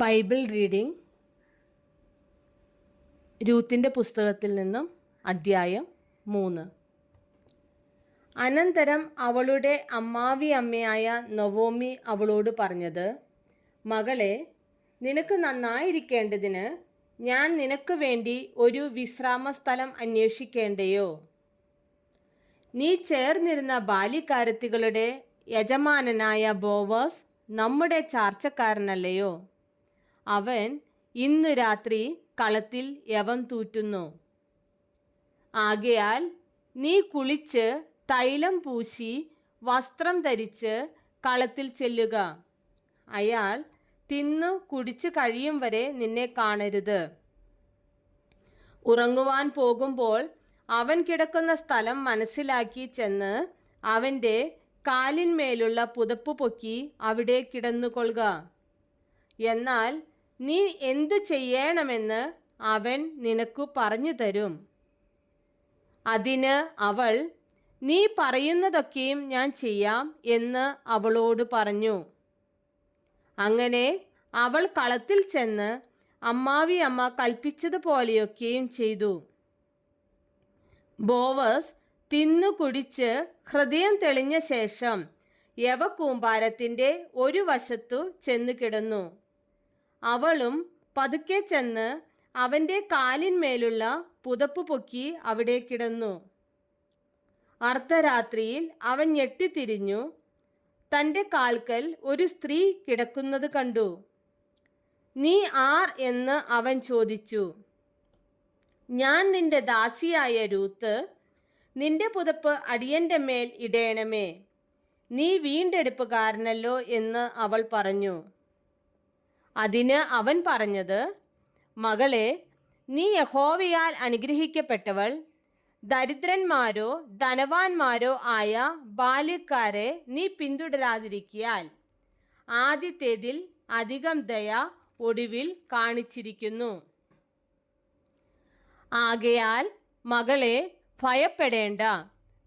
Bible reading രൂത്തിൻ്റെ പുസ്തകത്തിൽ നിന്നും അദ്ധ്യായം 3. അനന്തരം അവളുടെ അമ്മാവിയമ്മയായ നൊവോമി അവളോട് പറഞ്ഞത്, മകളെ, നിനക്ക് നന്നായിരിക്കേണ്ടതിന് ഞാൻ നിനക്ക് വേണ്ടി ഒരു വിശ്രാമസ്ഥലം അന്വേഷിക്കേണ്ടയോ? നീ ചേർന്നിരുന്ന ബാല്യക്കാരത്തികളുടെ യജമാനനായ ബോവസ് നമ്മുടെ ചാർച്ചക്കാരനല്ലയോ? അവൻ ഇന്ന് രാത്രി കളത്തിൽ യവം തൂറ്റുന്നു. ആകയാൽ നീ കുളിച്ച് തൈലം പൂശി വസ്ത്രം ധരിച്ച് കളത്തിൽ ചെല്ലുക. അയാൾ തിന്നു കുടിച്ചു കഴിയും വരെ നിന്നെ കാണരുത്. ഉറങ്ങുവാൻ പോകുമ്പോൾ അവൻ കിടക്കുന്ന സ്ഥലം മനസ്സിലാക്കി ചെന്ന് അവൻ്റെ കാലിന്മേലുള്ള പുതപ്പ് പൊക്കി അവിടെ കിടന്നുകൊള്ളുക. എന്നാൽ നീ എന്തു ചെയ്യണമെന്ന് അവൻ നിനക്കു പറഞ്ഞു തരും. അതിന് അവൾ, നീ പറയുന്നതൊക്കെയും ഞാൻ ചെയ്യാം എന്ന് അവളോട് പറഞ്ഞു. അങ്ങനെ അവൾ കളത്തിൽ ചെന്ന് അമ്മാവിയമ്മ കൽപ്പിച്ചതുപോലെയൊക്കെയും ചെയ്തു. ബോവസ് തിന്നു കുടിച്ച് ഹൃദയം തെളിഞ്ഞ ശേഷം യവകൂമ്പാരത്തിൻ്റെ ഒരു വശത്തു ചെന്നു കിടന്നു. അവളും പതുക്കെ ചെന്ന് അവൻ്റെ കാലിന്മേലുള്ള പുതപ്പ് പൊക്കി അവിടെ കിടന്നു. അർദ്ധരാത്രിയിൽ അവൻ ഞെട്ടിത്തിരിഞ്ഞു. തൻ്റെ കാൽക്കൽ ഒരു സ്ത്രീ കിടക്കുന്നത് കണ്ടു. നീ ആർ എന്ന് അവൻ ചോദിച്ചു. ഞാൻ നിന്റെ ദാസിയായ രൂത്ത്. നിന്റെ പുതപ്പ് അടിയൻ്റെ മേൽ ഇടേണമേ. നീ വീണ്ടെടുപ്പുകാരനല്ലോ എന്ന് അവൾ പറഞ്ഞു. അതിന് അവൻ പറഞ്ഞത്, മകളെ, നീ യഹോവയാൽ അനുഗ്രഹിക്കപ്പെട്ടവൾ. ദരിദ്രന്മാരോ ധനവാന്മാരോ ആയ ബാല്യക്കാരെ നീ പിന്തുടരാതിരിക്കിയാൽ ആദ്യത്തേതിൽ അധികം ദയ ഒടുവിൽ കാണിച്ചിരിക്കുന്നു. ആകയാൽ മകളെ, ഭയപ്പെടേണ്ട.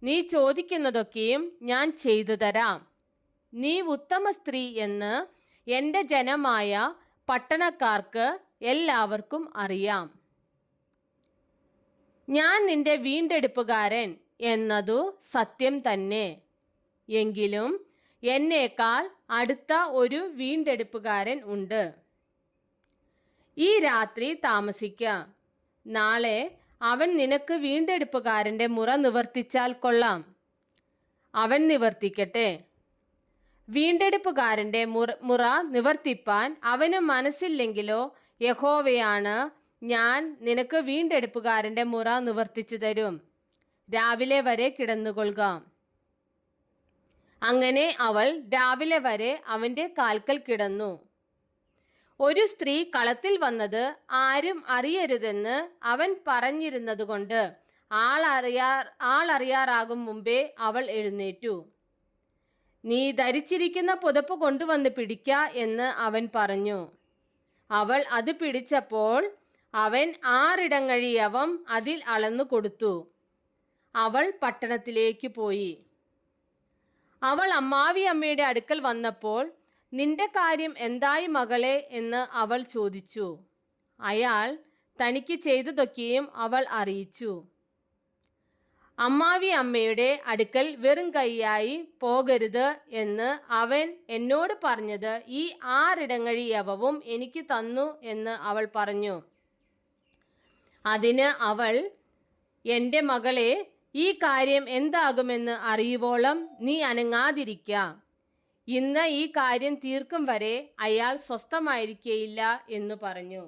നീ ചോദിക്കുന്നതൊക്കെയും ഞാൻ ചെയ്തു തരാം. നീ ഉത്തമ സ്ത്രീ എന്ന് എൻ്റെ ജനമായ പട്ടണക്കാർക്ക് എല്ലാവർക്കും അറിയാം. ഞാൻ നിന്റെ വീണ്ടെടുപ്പുകാരൻ എന്നതു സത്യം തന്നെ. എങ്കിലും എന്നേക്കാൾ അടുത്ത ഒരു വീണ്ടെടുപ്പുകാരൻ ഉണ്ട്. ഈ രാത്രി താമസിക്കാം. നാളെ അവൻ നിനക്ക് വീണ്ടെടുപ്പുകാരൻ്റെ മുറ നിവർത്തിച്ചാൽ കൊള്ളാം. അവൻ നിവർത്തിക്കട്ടെ. വീണ്ടെടുപ്പുകാരൻ്റെ മുറ നിവർത്തിപ്പാൻ അവന് മനസ്സില്ലെങ്കിലോ യഹോവയാണ് ഞാൻ നിനക്ക് വീണ്ടെടുപ്പുകാരൻ്റെ മുറ നിവർത്തിച്ചു തരും. രാവിലെ വരെ കിടന്നുകൊള്ളുക. അങ്ങനെ അവൾ രാവിലെ വരെ അവൻ്റെ കാൽക്കൽ കിടന്നു. ഒരു സ്ത്രീ കളത്തിൽ വന്നത് ആരും അറിയരുതെന്ന് അവൻ പറഞ്ഞിരുന്നതുകൊണ്ട് ആളറിയാറാകും മുമ്പേ അവൾ എഴുന്നേറ്റു. നീ ധരിച്ചിരിക്കുന്ന പുതപ്പ് കൊണ്ടുവന്ന് പിടിക്ക എന്ന് അവൻ പറഞ്ഞു. അവൾ അത് പിടിച്ചപ്പോൾ അവൻ 6 ഇടങ്ങഴി യവം അതിൽ അളന്നു കൊടുത്തു. അവൾ പട്ടണത്തിലേക്ക് പോയി. അവൾ അമ്മാവിയമ്മയുടെ അടുക്കൽ വന്നപ്പോൾ, നിന്റെ കാര്യം എന്തായി മകളെ എന്ന് അവൾ ചോദിച്ചു. അയാൾ തനിക്ക് ചെയ്തതൊക്കെയും അവൾ അറിയിച്ചു. അമ്മാവിയമ്മയുടെ അടുക്കൽ വെറും കൈയായി പോകരുത് എന്ന് അവൻ എന്നോട് പറഞ്ഞത് ഈ 6 ഇടങ്ങഴി യവവും എനിക്ക് തന്നു എന്ന് അവൾ പറഞ്ഞു. അതിന് അവൾ, എൻ്റെ മകളെ, ഈ കാര്യം എന്താകുമെന്ന് അറിയുവോളം നീ അനങ്ങാതിരിക്ക. ഇന്ന് ഈ കാര്യം തീർക്കും വരെ അയാൾ സ്വസ്ഥമായിരിക്കയില്ല എന്ന് പറഞ്ഞു.